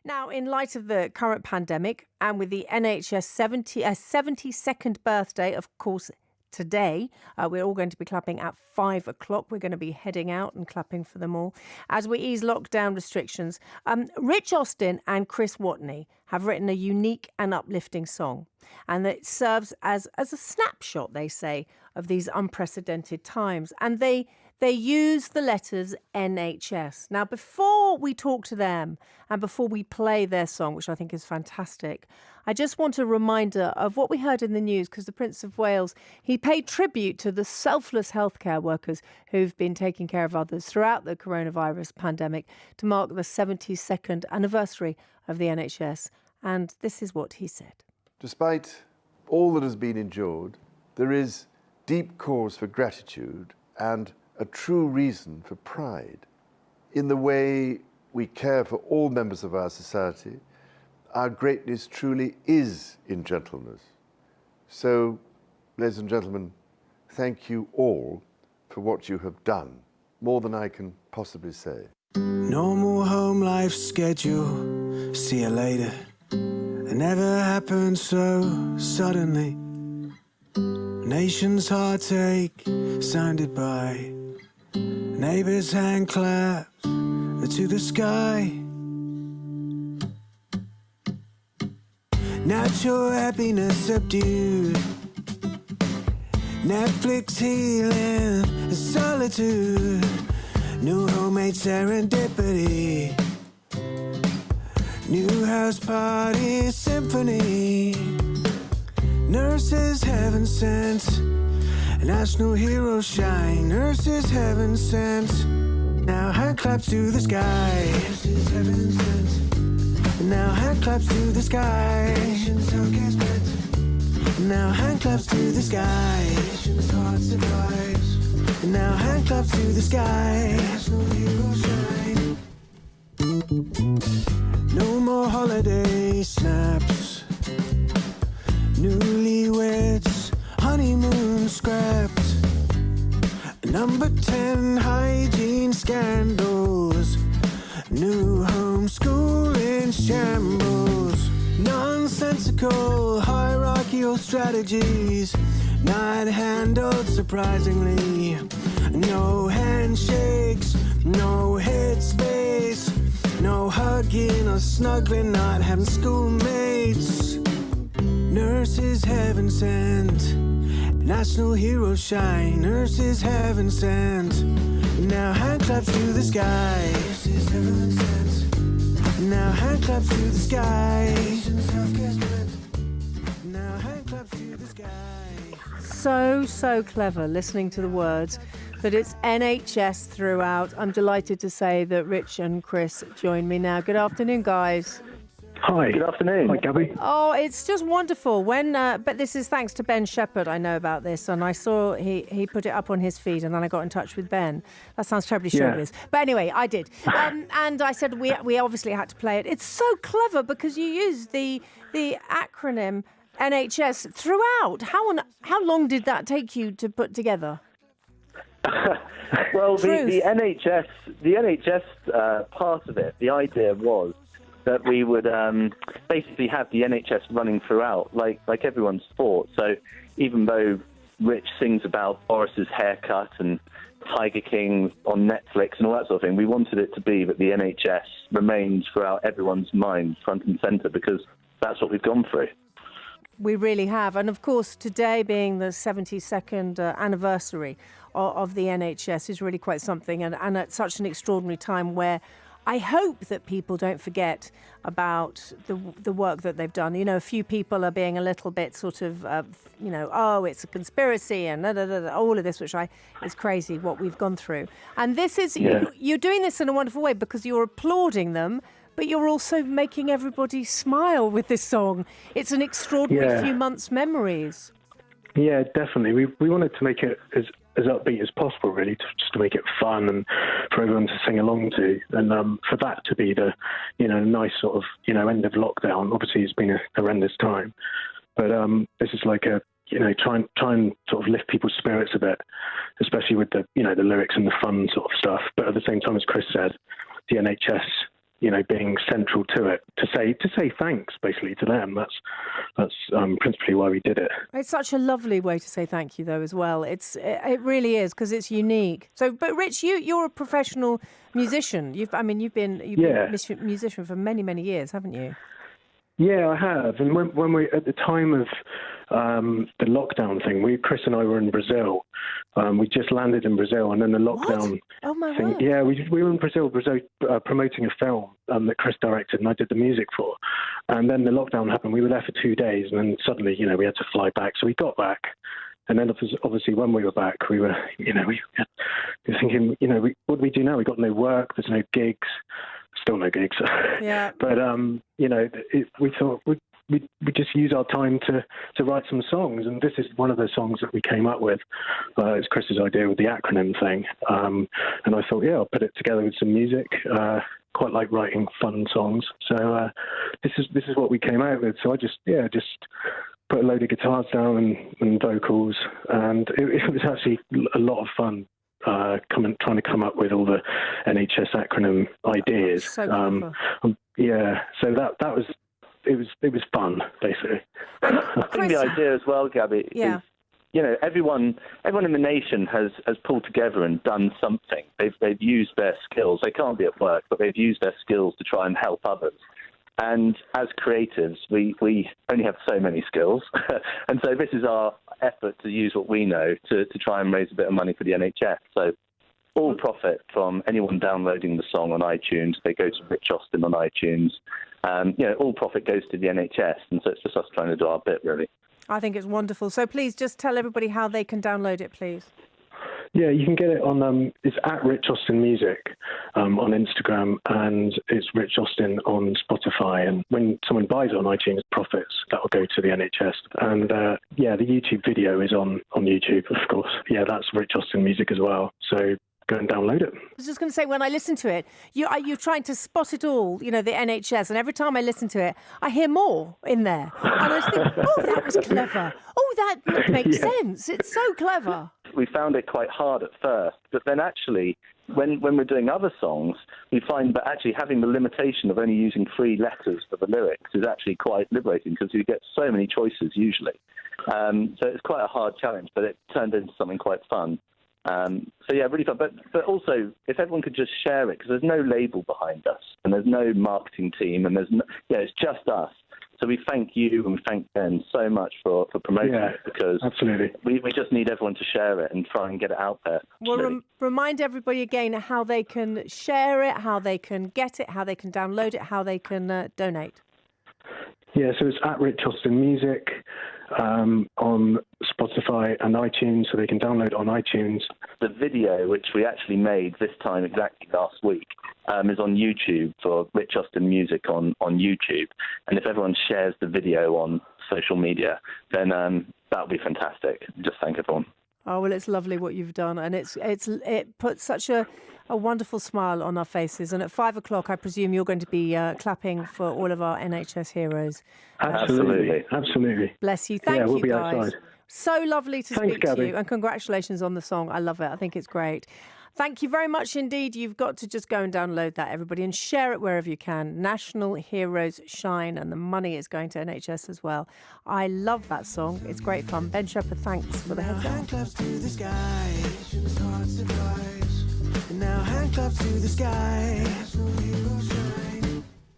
Now, in light of the current pandemic and with the NHS 72nd birthday, of course, today, we're all going to be clapping at 5 o'clock. We're going to be heading out and clapping for them all as we ease lockdown restrictions. Rich Austin and Chris Watney have written a unique and uplifting song, and it serves as a snapshot, they say, of these unprecedented times. And they use the letters NHS. Now, before we talk to them and before we play their song, which I think is fantastic, I just want a reminder of what we heard in the news, because the Prince of Wales, he paid tribute to the selfless healthcare workers who've been taking care of others throughout the coronavirus pandemic to mark the 72nd anniversary of the NHS. And this is what he said. Despite all that has been endured, there is deep cause for gratitude and a true reason for pride in the way we care for all members of our society. Our greatness truly is in gentleness. So, ladies and gentlemen, thank you all for what you have done, more than I can possibly say. Normal home life schedule, see you later. It never happened so suddenly. Nation's heartache, sounded by neighbours' hand claps to the sky. Natural happiness subdued. Netflix healing solitude. New homemade serendipity. New house party symphony. Nurses heaven sent. National heroes shine. Nurses heaven sent. Now hand claps to the sky. Nurses heaven sent. Now hand claps to the sky. Now hand claps to the sky. Nation's heart survives. Now hand claps to the sky. National heroes shine. No more holiday snaps. Newlyweds, honeymoon scrapped. Number 10 hygiene scandals. New homeschooling shambles. Nonsensical hierarchical strategies not handled surprisingly. No handshakes, no headspace, no hugging or snuggling, not having schoolmates. Nurses heaven sent. National heroes shine. Nurses heaven sent. Now hand claps to the sky. Nurses heaven sent. Now hand claps to the sky. Now hand claps to the sky. So clever, listening to the words. But it's NHS throughout. I'm delighted to say that Rich and Chris join me now. Good afternoon, guys. Hi. Good afternoon. Hi, Gaby. Oh, it's just wonderful. But this is thanks to Ben Shepherd. I know about this, and I saw he put it up on his feed, and then I got in touch with Ben. That sounds terribly showbiz, but anyway, I did. And I said we obviously had to play it. It's so clever because you use the acronym NHS throughout. How long did that take you to put together? Well, the NHS part of it, the idea was that we would basically have the NHS running throughout, like everyone's thought. So even though Rich sings about Boris's haircut and Tiger King on Netflix and all that sort of thing, we wanted it to be that the NHS remains throughout everyone's mind, front and centre, because that's what we've gone through. We really have. And of course, today being the 72nd anniversary of the NHS is really quite something. And at such an extraordinary time where I hope that people don't forget about the work that they've done. You know, a few people are being a little bit sort of, oh, it's a conspiracy and all of this, which is crazy what we've gone through. And this is, you're doing this in a wonderful way because you're applauding them, but you're also making everybody smile with this song. It's an extraordinary few months' memories. Yeah, definitely. We wanted to make it as upbeat as possible, really, just to make it fun and for everyone to sing along to. And for that to be the, nice sort of, end of lockdown. Obviously, it's been a horrendous time. But this is like try and sort of lift people's spirits a bit, especially with the, the lyrics and the fun sort of stuff. But at the same time, as Chris said, the NHS being central to it, to say thanks basically to them. That's principally why we did it. It's such a lovely way to say thank you, though, as well. It really is, because it's unique. So, but Rich, you're a professional musician. You've been a musician for many, many years, haven't you? Yeah, I have. And when we, at the time of the lockdown thing, Chris and I were in Brazil. We just landed in Brazil, and then the lockdown Oh, my thing. word. Yeah, we were in Brazil promoting a film that Chris directed and I did the music for. And then the lockdown happened. We were there for 2 days, and then suddenly, we had to fly back. So we got back. And then obviously when we were back, we were, we were thinking, what do we do now? We got no work. There's no gigs. Still no gigs. Yeah. But, we thought we just use our time to write some songs. And this is one of the songs that we came up with. It's Chris's idea with the acronym thing. And I thought, I'll put it together with some music. Quite like writing fun songs. So this is what we came out with. So I just put a load of guitars down and vocals. And it was actually a lot of fun. Trying to come up with all the NHS acronym ideas. So clever. So that was it was fun, basically. I think the idea as well, Gabby, is everyone in the nation has pulled together and done something. They've used their skills. They can't be at work, but they've used their skills to try and help others. And as creatives, we only have so many skills. And so this is our effort to use what we know to try and raise a bit of money for the NHS. So all profit from anyone downloading the song on iTunes, they go to Rich Austin on iTunes. All profit goes to the NHS. And so it's just us trying to do our bit, really. I think it's wonderful. So please just tell everybody how they can download it, please. Yeah, you can get it on, it's at Rich Austin Music on Instagram, and it's Rich Austin on Spotify. And when someone buys it on iTunes, profits, that will go to the NHS. And the YouTube video is on YouTube, of course. Yeah, that's Rich Austin Music as well. So go and download it. I was just going to say, when I listen to it, you're trying to spot it all, the NHS, and every time I listen to it, I hear more in there. And I just think, oh, that was clever. Oh, that makes sense. It's so clever. We found it quite hard at first, but then actually, when we're doing other songs, we find that actually having the limitation of only using 3 letters for the lyrics is actually quite liberating, because you get so many choices usually. So it's quite a hard challenge, but it turned into something quite fun. Really fun. But also, if everyone could just share it, because there's no label behind us, and there's no marketing team, and it's just us. So we thank you and we thank Ben so much for promoting it, because absolutely. We just need everyone to share it and try and get it out there. Well, remind everybody again how they can share it, how they can get it, how they can download it, how they can donate. Yeah, so it's at Rich Austin Music on Spotify and iTunes, so they can download it on iTunes. The video, which we actually made this time exactly last week, is on YouTube for Rich Austin Music on YouTube. And if everyone shares the video on social media, then that would be fantastic. Just thank everyone. Oh, well, it's lovely what you've done, and it puts such a wonderful smile on our faces. And at 5 o'clock, I presume you're going to be clapping for all of our NHS heroes. Absolutely. Bless you. Thank we'll you, be guys. outside. So lovely to Thanks, speak Gabby. to you, and congratulations on the song. I love it. I think it's great. Thank you very much indeed. You've got to just go and download that, everybody, and share it wherever you can. National Heroes Shine, and the money is going to NHS as well. I love that song. It's great fun. Ben Shepherd, thanks for the heads Hand up. claps to the sky. Nation's hearts to rise. And now hand claps to the sky. National heroes shine.